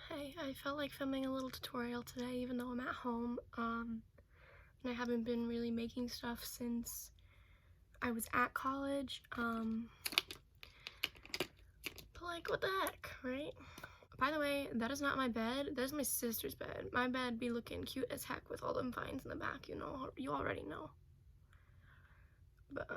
Hey, I felt like filming a little tutorial today even though I'm at home, and I haven't been really making stuff since I was at college, but like, what the heck, right? By the way, that is not my bed, that is my sister's bed. My bed be looking cute as heck with all them vines in the back, you know, you already know. But,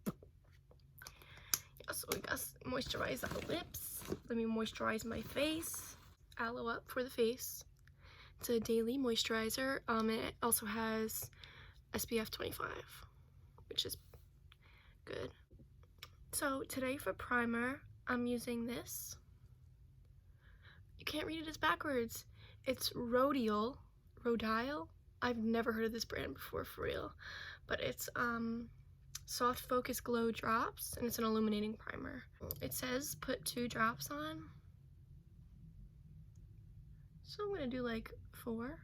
yeah, so we got moisturize our lips. Let me moisturize my face. Aloe Up for the face. It's a daily moisturizer. It also has SPF 25, which is good. So today for primer, I'm using this. You can't read it as backwards. It's Rodial. I've never heard of this brand before, for real. But it's Soft Focus Glow Drops, and it's an illuminating primer. It says put 2 drops on. So I'm gonna do like 4,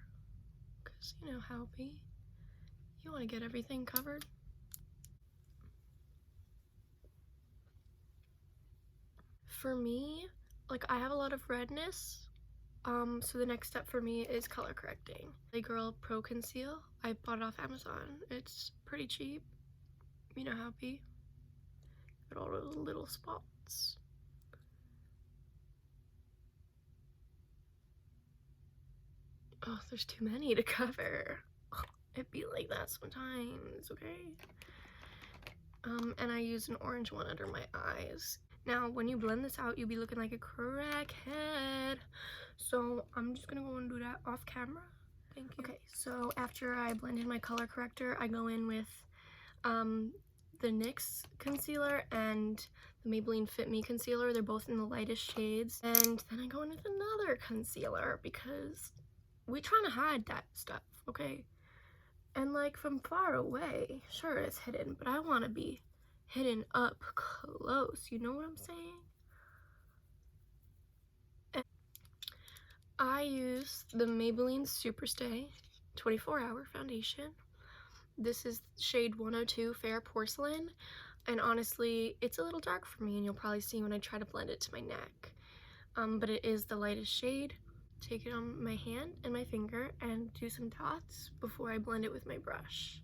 because you know how it be. You wanna get everything covered. For me, like, I have a lot of redness, so the next step for me is color correcting. The Girl Pro Conceal, I bought it off Amazon. It's pretty cheap, you know how it be, but all those little spots. Oh, there's too many to cover. It be like that sometimes, okay? And I use an orange one under my eyes. Now, when you blend this out, you'll be looking like a crackhead. So I'm just gonna go and do that off camera. Thank you. Okay, so after I blend in my color corrector, I go in with the NYX concealer and the Maybelline Fit Me concealer. They're both in the lightest shades. And then I go in with another concealer because we trying to hide that stuff, okay? And like from far away, sure it's hidden, but I want to be hidden up close, you know what I'm saying? And I use the Maybelline Superstay 24-hour foundation. This is shade 102 Fair Porcelain, and honestly, it's a little dark for me, and you'll probably see when I try to blend it to my neck. But it is the lightest shade. Take it on my hand and my finger and do some dots before I blend it with my brush.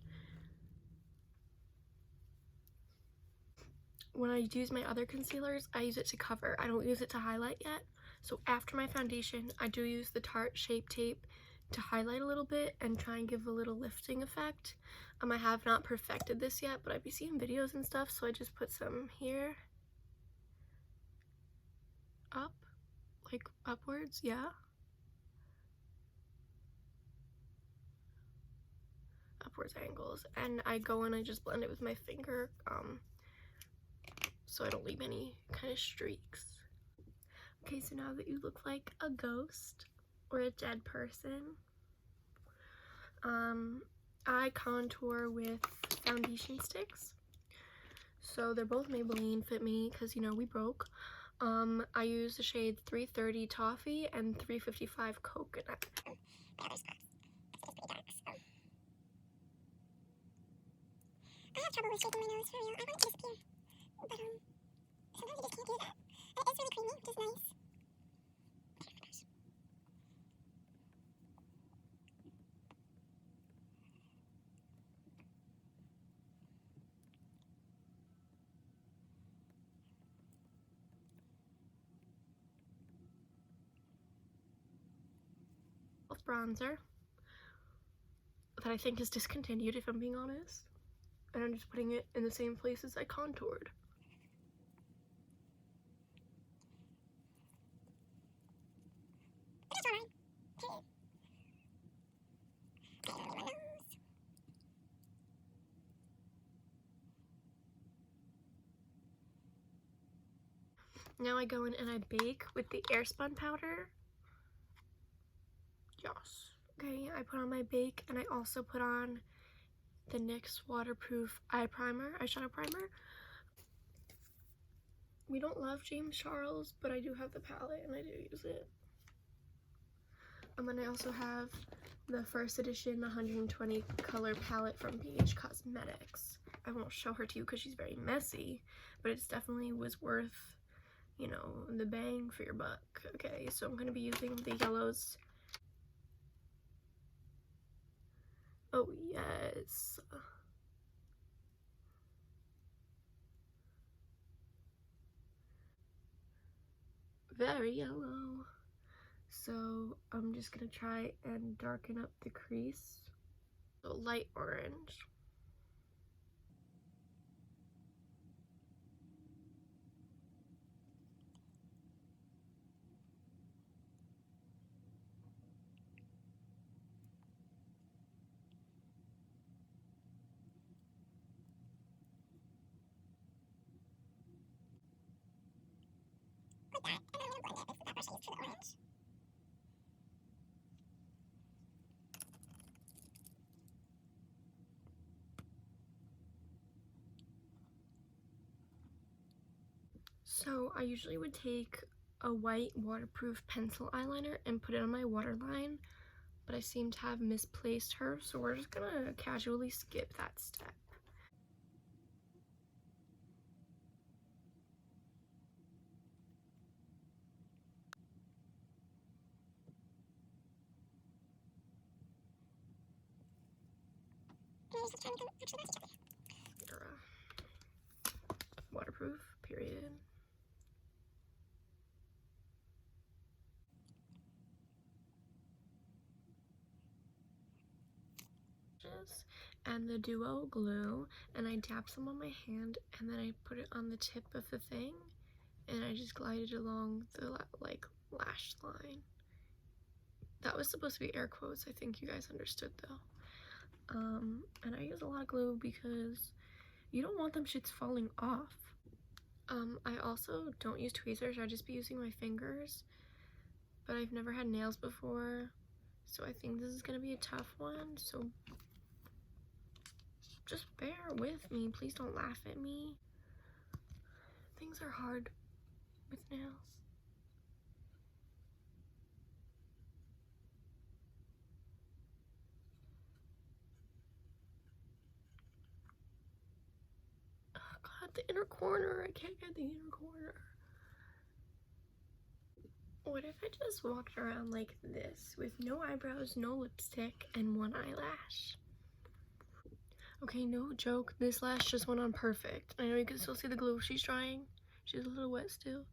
When I use my other concealers, I use it to cover. I don't use it to highlight yet. So after my foundation, I do use the Tarte Shape Tape to highlight a little bit and try and give a little lifting effect. I have not perfected this yet, but I've been seeing videos and stuff, so I just put some here. Up, like upwards, yeah. Upwards angles. And I go and I just blend it with my finger, so I don't leave any kind of streaks. Okay, so now that you look like a ghost or a dead person, I contour with foundation sticks. So they're both Maybelline Fit Me because, you know, we broke. I use the shade 330 Toffee and 355 Coconut. I have trouble with shaking my nose for real. I want it to disappear. But sometimes you just can't do that. And it's really creamy, which is nice. Bronzer that I think is discontinued, if I'm being honest. And I'm just putting it in the same places I contoured. But that's alright. Now I go in and I bake with the Airspun powder. Yes. Okay, I put on my bake and I also put on the NYX waterproof eyeshadow primer. We don't love James Charles, but I do have the palette and I do use it. And then I also have the first edition 120 color palette from BH Cosmetics. I won't show her to you because she's very messy, but it's definitely was worth you know, the bang for your buck. Okay, so I'm gonna be using the yellows. Oh yes. Very yellow. So I'm just gonna try and darken up the crease. So light orange. Like that. And then I'm gonna blend it with that brush I used for the orange. So I usually would take a white waterproof pencil eyeliner and put it on my waterline, but I seem to have misplaced her, so we're just gonna casually skip that step. And I just try and actually match each other. Era. Waterproof, period. And the Duo glue, and I dab some on my hand, and then I put it on the tip of the thing, and I just glided along the like lash line. That was supposed to be air quotes. I think you guys understood though. And I use a lot of glue because you don't want them shits falling off. I also don't use tweezers. I just be using my fingers, but I've never had nails before, so I think this is gonna be a tough one. So just bear with me. Please don't laugh at me. Things are hard with nails. Oh god, the inner corner. I can't get the inner corner. What if I just walked around like this with no eyebrows, no lipstick, and one eyelash? Okay, no joke. This lash just went on perfect. I know you can still see the glue she's drying. She's a little wet still.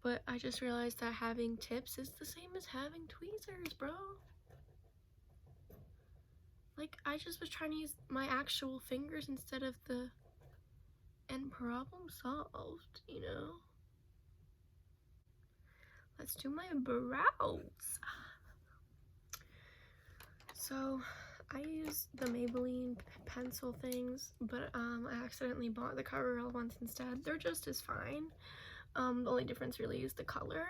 But I just realized that having tips is the same as having tweezers, bro. Like, I just was trying to use my actual fingers instead of the... And problem solved, you know? Let's do my brows. So, I use the Maybelline pencil things, but I accidentally bought the CoverGirl ones instead. They're just as fine. The only difference really is the color.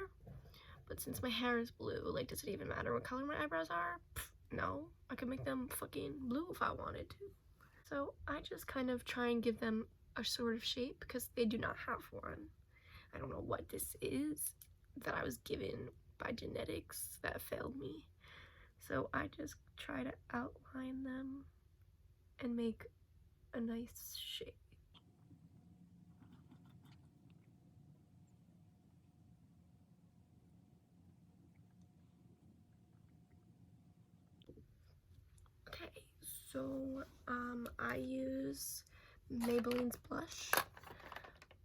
But since my hair is blue, like, does it even matter what color my eyebrows are? Pfft, no. I could make them fucking blue if I wanted to. So I just kind of try and give them a sort of shape because they do not have one. I don't know what this is that I was given by genetics that failed me. So I just try to outline them and make a nice shape. Okay, so I use Maybelline's blush.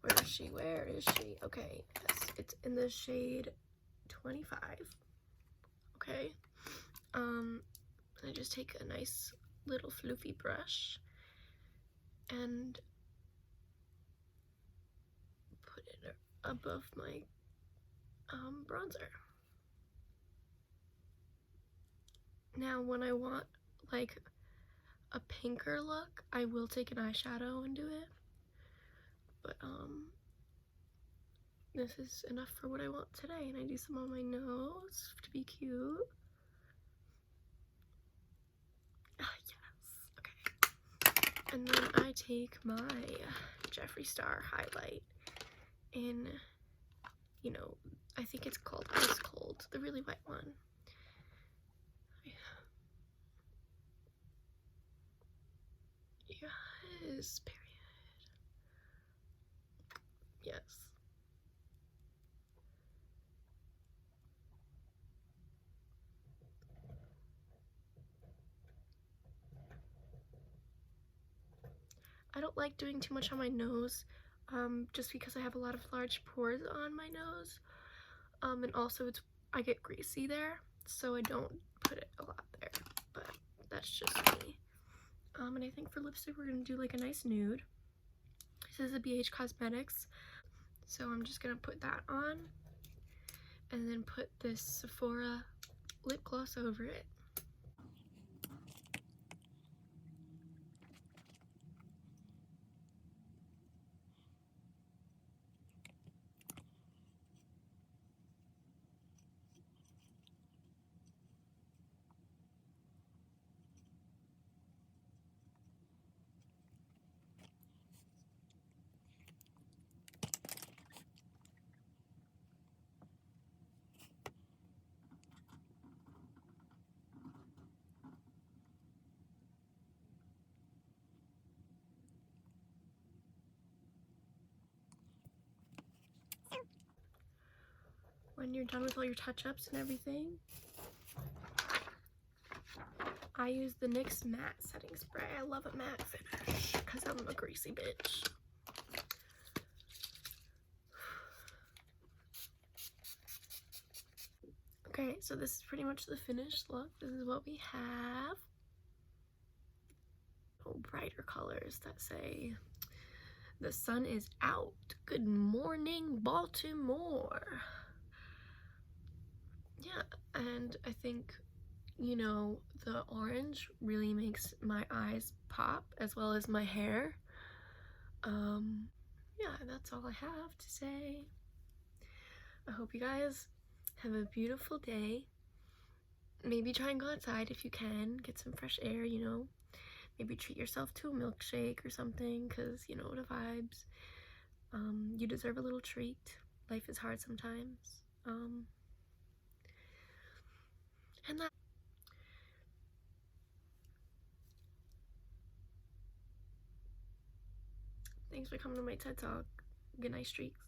Where is she? Where is she? Okay, yes, it's in the shade 25. Okay. I just take a nice little floofy brush and put it above my bronzer. Now when I want like a pinker look, I will take an eyeshadow and do it. But this is enough for what I want today, and I do some on my nose to be cute. Ah, yes. Okay. And then I take my Jeffree Star highlight in, you know, I think it's called Ice Cold, the really white one. Yes, period. Yes. I don't like doing too much on my nose, just because I have a lot of large pores on my nose, and also I get greasy there, so I don't put it a lot there, but that's just me. And I think for lipstick we're gonna do like a nice nude. This is a BH Cosmetics, so I'm just gonna put that on and then put this Sephora lip gloss over it. When you're done with all your touch-ups and everything, I use the NYX matte setting spray. I love a matte finish because I'm a greasy bitch. Okay, so this is pretty much the finished look. This is what we have. Oh, brighter colors that say, "The sun is out. Good morning, Baltimore." Yeah, and I think, you know, the orange really makes my eyes pop as well as my hair. Yeah, that's all I have to say. I hope you guys have a beautiful day. Maybe try and go outside if you can, get some fresh air, you know. Maybe treat yourself to a milkshake or something, because you know the vibes. You deserve a little treat. Life is hard sometimes. And that. Thanks for coming to my TED Talk. Good night, streaks.